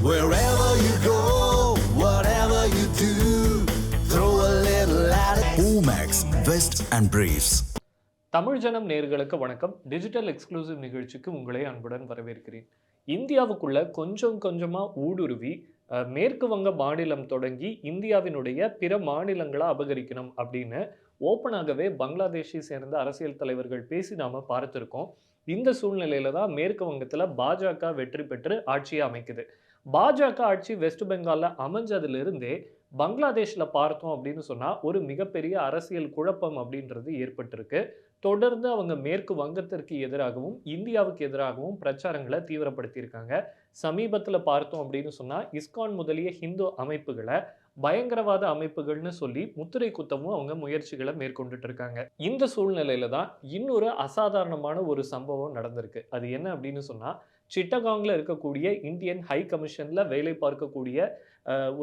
Wherever you go, whatever you do, throw a little at it. Omax, Vest and Briefs. Tamil ஜனம் நேயர்களுக்கு வணக்கம். Digital exclusive நிகழ்ச்சிக்கு உங்களை அன்புடன் வரவேற்கிறேன். இந்தியாவுக்குள்ள கொஞ்சம் கொஞ்சமா ஊடுருவி மேற்கு வங்க மாநிலம் தொடங்கி இந்தியாவினுடைய பிற மாநிலங்களை அபகரிக்கணும் அப்படின்னு ஓப்பனாகவே பங்களாதேஷை சேர்ந்த அரசியல் தலைவர்கள் பேசி நாம பார்த்துருக்கோம். இந்த சூழ்நிலையில தான் மேற்கு வங்கத்தில் பாஜக வெற்றி பெற்று ஆட்சியை அமைக்குது. பாஜக ஆட்சி வெஸ்ட் பெங்கால்ல அமைஞ்சதிலிருந்தே பங்களாதேஷ்ல பார்த்தோம் அப்படின்னு சொன்னா ஒரு மிகப்பெரிய அரசியல் குழப்பம் அப்படின்றது ஏற்பட்டிருக்கு. தொடர்ந்து அவங்க மேற்கு வங்கத்திற்கு எதிராகவும் இந்தியாவுக்கு எதிராகவும் பிரச்சாரங்களை தீவிரப்படுத்தியிருக்காங்க. சமீபத்தில் பார்த்தோம் அப்படின்னு சொன்னா இஸ்கான் முதலிய ஹிந்து அமைப்புகளை பயங்கரவாத அமைப்புகள்னு சொல்லி முத்திரை குத்தவும் அவங்க முயற்சிகளை மேற்கொண்டுட்டு இருக்காங்க. இந்த சூழ்நிலையில தான் இன்னொரு அசாதாரணமான ஒரு சம்பவம் நடந்திருக்கு. அது என்ன அப்படின்னு சொன்னா, சிட்டகாங்ல இருக்கக்கூடிய இந்தியன் ஹை கமிஷன்ல வேலை பார்க்கக்கூடிய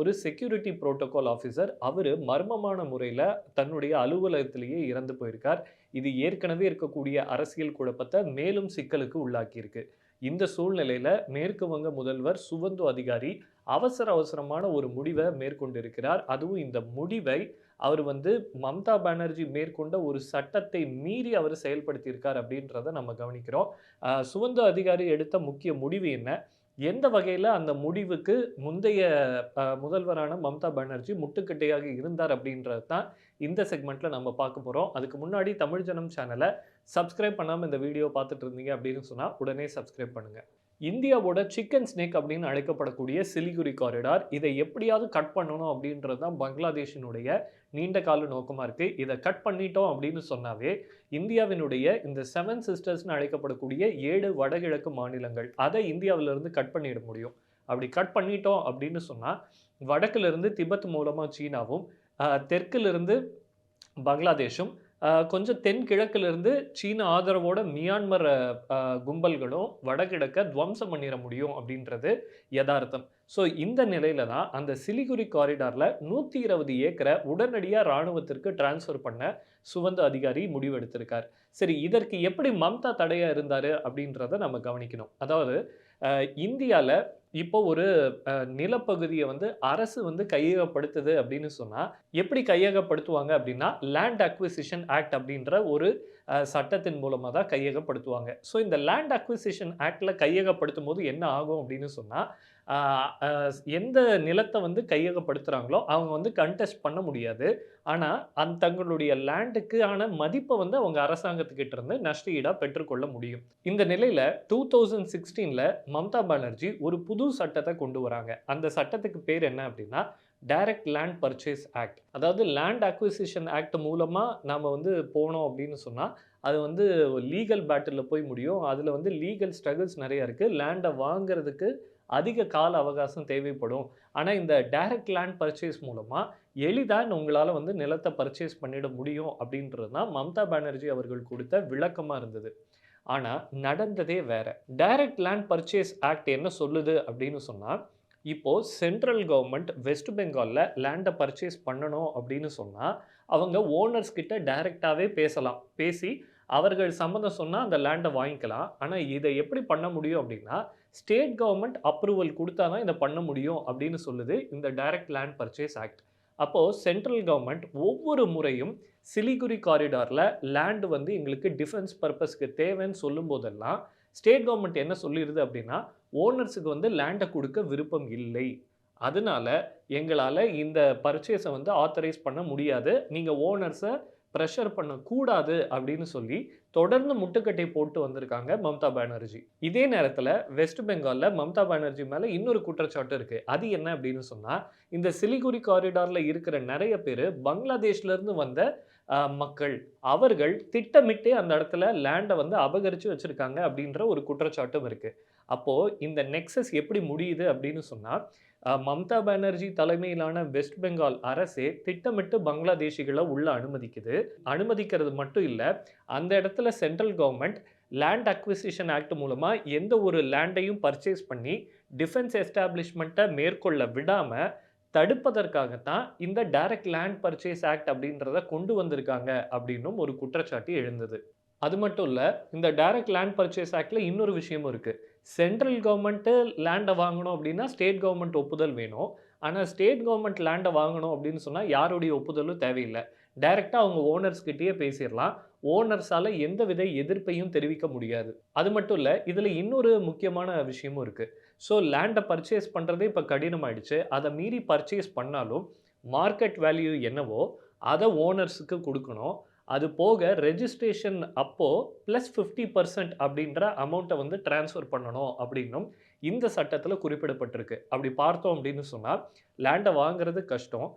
ஒரு செக்யூரிட்டி புரோட்டோகால் ஆஃபீஸர் அவரு மர்மமான முறையில் தன்னுடைய அலுவலகத்திலேயே இறந்து போயிருக்கார். இது ஏற்கனவே இருக்கக்கூடிய அரசியல் குழப்பத்தை மேலும் சிக்கலுக்கு உள்ளாக்கியிருக்கு. இந்த சூழ்நிலையில மேற்கு வங்க முதல்வர் சுவந்து அதிகாரி அவசரமான ஒரு முடிவை மேற்கொண்டிருக்கிறார். அதுவும் இந்த முடிவை அவர் மம்தா பானர்ஜி மேற்கொண்ட ஒரு சட்டத்தை மீறி அவர் செயல்படுத்தியிருக்கார் அப்படின்றத நம்ம கவனிக்கிறோம். சுவந்து அதிகாரி எடுத்த முக்கிய முடிவு என்ன, எந்த வகையில் அந்த முடிவுக்கு முந்தைய முதல்வரான மம்தா பானர்ஜி முட்டுக்கட்டையாக இருந்தார் அப்படின்றது தான் இந்த செக்மெண்ட்டில் நம்ம பார்க்க போகிறோம். அதுக்கு முன்னாடி தமிழ் ஜனம் சேனலை சப்ஸ்கிரைப் பண்ணாமல் இந்த வீடியோ பார்த்துட்டு இருந்தீங்க அப்படின்னு சொன்னால் உடனே சப்ஸ்கிரைப் பண்ணுங்கள். இந்தியாவோட சிக்கன் ஸ்னேக் அப்படின்னு அழைக்கப்படக்கூடிய சிலிகுரி காரிடார், இதை எப்படியாவது கட் பண்ணணும் அப்படின்றது தான் பங்களாதேஷினுடைய நீண்ட கால நோக்கமாக இருக்குது. இதை கட் பண்ணிட்டோம் அப்படின்னு சொன்னாவே இந்தியாவினுடைய இந்த 7 சிஸ்டர்ஸ்னு அழைக்கப்படக்கூடிய 7 வடகிழக்கு மாநிலங்கள் அதை இந்தியாவிலிருந்து கட் பண்ணிட முடியும். அப்படி கட் பண்ணிட்டோம் அப்படின்னு சொன்னால் வடக்கிலிருந்து திபெத் மூலமாக சீனாவும், தெற்கிலிருந்து பங்களாதேஷும், கொஞ்சம் தென்கிழக்கிலிருந்து சீன ஆதரவோட மியான்மர் கும்பல்களும் வடகிழக்க துவம்சம் பண்ணிட முடியும் அப்படின்றது யதார்த்தம். ஸோ இந்த நிலையில தான் அந்த சிலிகுரி காரிடாரில் 120 ஏக்கரை உடனடியாக இராணுவத்திற்கு டிரான்ஸ்ஃபர் பண்ண சுவந்து அதிகாரி முடிவெடுத்திருக்கார். சரி, இதற்கு எப்படி மம்தா தடையாக இருந்தார் அப்படின்றத நம்ம கவனிக்கணும். அதாவது இந்தியாவில் இப்போ ஒரு நிலப்பகுதியை அரசு கையகப்படுத்துது அப்படின்னு சொன்னால் எப்படி கையகப்படுத்துவாங்க அப்படின்னா, லேண்ட் அக்விசிஷன் ஆக்ட் அப்படின்ற ஒரு சட்டத்தின் மூலமாக தான் கையகப்படுத்துவாங்க. ஸோ இந்த லேண்ட் அக்விசிஷன் ஆக்டில் கையகப்படுத்தும் போது என்ன ஆகும் அப்படின்னு சொன்னால், எந்த நிலத்தை கையகப்படுத்துகிறாங்களோ அவங்க கண்டெஸ்ட் பண்ண முடியாது. ஆனால் தங்களுடைய லேண்டுக்கான மதிப்பை அவங்க அரசாங்கத்துக்கிட்ட இருந்து நஷ்டஈடாக பெற்றுக்கொள்ள முடியும். இந்த நிலையில் 2016 மம்தா பானர்ஜி ஒரு புது சட்டத்தை கொண்டு வராங்க. அந்த சட்டத்துக்கு பேர் என்ன அப்படின்னா டைரக்ட் லேண்ட் பர்ச்சேஸ் ஆக்ட். அதாவது லேண்ட் அக்விசிஷன் ஆக்ட் மூலமாக நாம் போனோம் அப்படின்னு சொன்னால் அது லீகல் பேட்டிலில் போய் முடியும். அதில் லீகல் ஸ்ட்ரகிள்ஸ் நிறையா இருக்குது. லேண்டை வாங்கிறதுக்கு அதிக கால அவகாசம் தேவைப்படும். ஆனால் இந்த டைரக்ட் லேண்ட் பர்ச்சேஸ் மூலமாக எளிதாக உங்களால் நிலத்தை பர்ச்சேஸ் பண்ணிட முடியும் அப்படின்றது தான் மம்தா பானர்ஜி அவர்கள் கொடுத்த விளக்கமாக இருந்தது. ஆனால் நடந்ததே வேற. டைரக்ட் லேண்ட் பர்ச்சேஸ் ஆக்ட் என்ன சொல்லுது அப்படின்னு சொன்னால், இப்போது சென்ட்ரல் கவர்மெண்ட் வெஸ்ட் பெங்காலில் லேண்டை பர்ச்சேஸ் பண்ணணும் அப்படின்னு சொன்னால் அவங்க ஓனர்ஸ் கிட்ட டைரெக்டாகவே பேசலாம். பேசி அவர்கள் சம்மதம் சொன்னால் அந்த லேண்டை வாங்கிக்கலாம். ஆனால் இதை எப்படி பண்ண முடியும் அப்படின்னா, ஸ்டேட் கவர்மெண்ட் அப்ரூவல் கொடுத்தா தான் இதை பண்ண முடியும் அப்படின்னு சொல்லுது இந்த டைரக்ட் லேண்ட் பர்ச்சேஸ் ஆக்ட். அப்போது சென்ட்ரல் கவர்மெண்ட் ஒவ்வொரு முறையும் சிலிகுரி காரிடாரில் லேண்டு எங்களுக்கு டிஃபென்ஸ் பர்பஸ்க்கு தேவைன்னு சொல்லும் போதெல்லாம் ஸ்டேட் கவர்மெண்ட் என்ன சொல்லிடுது அப்படின்னா, ஓனர்ஸுக்கு லேண்டை கொடுக்க விருப்பம் இல்லை, அதனால எங்களால் இந்த பர்ச்சேஸை ஆத்தரைஸ் பண்ண முடியாது, நீங்கள் ஓனர்ஸை ப்ரெஷர் பண்ணக்கூடாது அப்படின்னு சொல்லி தொடர்ந்து முட்டுக்கட்டை போட்டு வந்திருக்காங்க மம்தா பானர்ஜி. இதே நேரத்தில் வெஸ்ட் பெங்காலில் மம்தா பானர்ஜி மேலே இன்னொரு குற்றச்சாட்டு இருக்குது. அது என்ன அப்படின்னு சொன்னால், இந்த சிலிகுரி காரிடாரில் இருக்கிற நிறைய பேர் பங்களாதேஷ்லேருந்து வந்த மக்கள், அவர்கள் திட்டமிட்டே அந்த இடத்துல லேண்டை அபகரித்து வச்சுருக்காங்க அப்படின்ற ஒரு குற்றச்சாட்டும் இருக்குது. அப்போது இந்த நெக்ஸஸ் எப்படி முடியுது அப்படின்னு சொன்னால், மம்தா பானர்ஜி தலைமையிலான வெஸ்ட் பெங்கால் அரசே திட்டமிட்டு பங்களாதேஷிகளை உள்ள அனுமதிக்கிறது மட்டும் இல்லை, அந்த இடத்துல central government land acquisition act மூலமாக எந்த ஒரு லேண்டையும் பர்ச்சேஸ் பண்ணி டிஃபென்ஸ் எஸ்டாப்ளிஷ்மெண்ட்டை மேற்கொள்ள விடாமல் தடுப்பதற்காகத்தான் இந்த டைரக்ட் லேண்ட் பர்ச்சேஸ் ஆக்ட் அப்படின்றத கொண்டு வந்திருக்காங்க அப்படின்னும் ஒரு குற்றச்சாட்டு எழுந்தது. அது மட்டும் இல்லை, இந்த டைரக்ட் லேண்ட் பர்ச்சேஸ் ஆக்டில் இன்னொரு விஷயமும் இருக்குது. சென்ட்ரல் கவர்மெண்ட்டு லேண்டை வாங்கணும் அப்படின்னா ஸ்டேட் கவர்மெண்ட் ஒப்புதல் வேணும். ஆனா ஸ்டேட் கவர்மெண்ட் லேண்டை வாங்கணும் அப்படின்னு சொன்னா யாருடைய ஒப்புதலும் தேவையில்ல. டைரக்ட்டா அவங்க ஓனர்ஸ் கிட்டயே பேசிறலாம். ஓனர்ஸால எந்தவித எதிர்ப்பையும் தெரிவிக்க முடியாது. அது மட்டும் இல்ல, இதுல இன்னொரு முக்கியமான விஷயமும் இருக்கு. ஸோ லேண்ட பர்ச்சேஸ் பண்றதே இப்ப கடினமாயிடுச்சு. அத மீறி பர்ச்சேஸ் பண்ணாலும், மார்க்கெட் வேல்யூ என்னவோ அத ஓனர்ஸுக்கு குடுக்கணும். அது போக ரெஜிஸ்ட்ரேஷன் அப்போ பிளஸ் 50% அப்படின்ற அமௌண்ட்ட வந்து ட்ரான்ஸ்ஃபர் பண்ணணும் அப்படின்னும் இந்த சட்டத்துல குறிப்பிடப்பட்டிருக்கு. அப்படி பார்த்தோம் அப்படின்னு சொன்னா, லேண்ட வாங்குறது கஷ்டம்.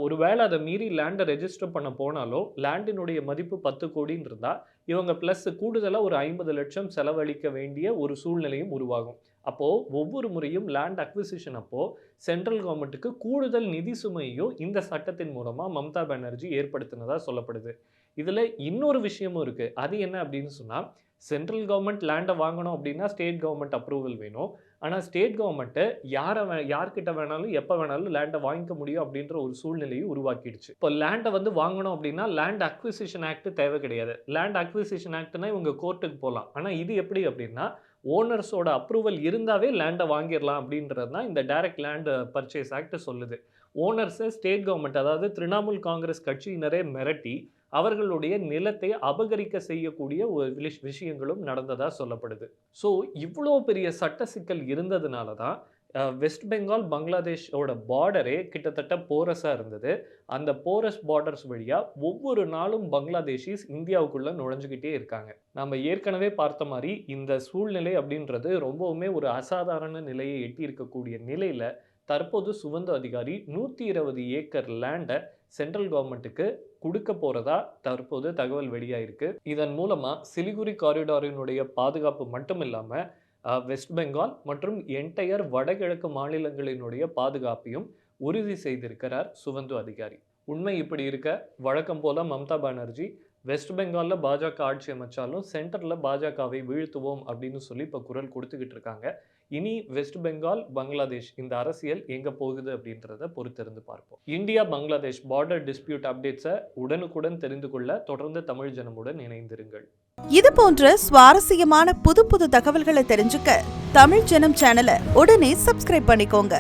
ஒருவேள அத மீறி லேண்ட ரெஜிஸ்டர் பண்ண போனாலோ, லேண்டினுடைய மதிப்பு 10 கோடின்னு இருந்தா, இவங்க பிளஸ் கூடுதலா ஒரு 50,00,000 செலவழிக்க வேண்டிய ஒரு சூழ்நிலையும் உருவாகும். அப்போ ஒவ்வொரு முறையும் லேண்ட் அக்விசிஷன் அப்போ சென்ட்ரல் கவர்மெண்ட்டுக்கு கூடுதல் நிதி சுமையையும் இந்த சட்டத்தின் மூலமா மம்தா பானர்ஜி ஏற்படுத்தினதா சொல்லப்படுது. இதுல இன்னொரு விஷயமும் இருக்கு. அது என்ன அப்படின்னு சொன்னா, சென்ட்ரல் கவர்மெண்ட் லேண்ட வாங்கணும் அப்படின்னா ஸ்டேட் கவர்மெண்ட் அப்ரூவல் வேணும். ஆனா ஸ்டேட் கவர்மெண்ட் யார்கிட்ட வேணாலும் எப்ப வேணாலும் லேண்ட வாங்கிக்க முடியும் அப்படின்ற ஒரு சூழ்நிலையை உருவாக்கிடுச்சு. இப்போ லேண்ட வந்து வாங்கணும் அப்படின்னா லேண்ட் அக்விசிஷன் ஆக்ட் தேவை கிடையாது. லேண்ட் அக்விசிஷன் ஆக்ட்னா இவங்க கோர்ட்டுக்கு போலாம். ஆனா இது எப்படி அப்படின்னா ஓனர்ஸோட அப்ரூவல் இருந்தாவே லேண்ட வாங்கிடலாம் அப்படின்றது தான் இந்த டைரக்ட் லேண்ட் பர்ச்சேஸ் ஆக்ட் சொல்லுது. ஓனர்ஸை ஸ்டேட் கவர்மெண்ட் அதாவது திரிணாமுல் காங்கிரஸ் கட்சியினரே மிரட்டி அவர்களுடைய நிலத்தை அபகரிக்க செய்யக்கூடிய ஒரு விஷயங்களும் நடந்ததா சொல்லப்படுது. ஸோ இவ்வளோ பெரிய சட்ட சிக்கல் இருந்ததுனால தான் வெஸ்ட் பெங்கால் பங்களாதேஷோட பார்டரே கிட்டத்தட்ட போரஸா இருந்தது. அந்த போரஸ் பார்டர்ஸ் வழியா ஒவ்வொரு நாளும் பங்களாதேஷிஸ் இந்தியாவுக்குள்ள நுழைஞ்சுக்கிட்டே இருக்காங்க. நம்ம ஏற்கனவே பார்த்த மாரி இந்த சூழ்நிலை அப்படின்றது ரொம்பவுமே ஒரு அசாதாரண நிலையை எட்டி இருக்கக்கூடிய நிலையில தற்போது சுவந்து அதிகாரி 120 ஏக்கர் லேண்ட சென்ட்ரல் கவர்மெண்ட்டுக்கு குடுக்க போறதா தற்போது தகவல் வெளியாயிருக்கு. இதன் மூலமா சிலிகுரி காரிடாரினுடைய பாதுகாப்பு மட்டும் இல்லாம வெஸ்ட் பெங்கால் மற்றும் என்டையர் வடகிழக்கு மாநிலங்களினுடைய பாதுகாப்பையும் உறுதி செய்திருக்கிறார் சுவந்து அதிகாரி. உண்மை இப்படி இருக்க வழக்கம் போல மம்தா பானர்ஜி வெஸ்ட் பெங்கால்ல பாஜக ஆட்சி அமைச்சாலும் சென்டர்ல பாஜகவை வீழ்த்துவோம் அப்படின்னு சொல்லி இப்ப குரல் கொடுத்துக்கிட்டு இருக்காங்க. இனி வெஸ்ட் பெங்கால் பங்களாதேஷ் இந்த அரசியல் எங்க போகுது அப்படின்றத பொறுத்திருந்து பார்ப்போம். இந்தியா பங்களாதேஷ் பார்டர் டிஸ்பியூட் அப்டேட்ஸை உடனுக்குடன் தெரிந்து கொள்ள தொடர்ந்து தமிழ் ஜனமுடன் இணைந்திருங்கள். இது போன்ற சுவாரஸ்யமான புது தகவல்களை தெரிஞ்சுக்க தமிழ் ஜனம் சேனலை உடனே சப்ஸ்கிரைப் பண்ணிக்கோங்க.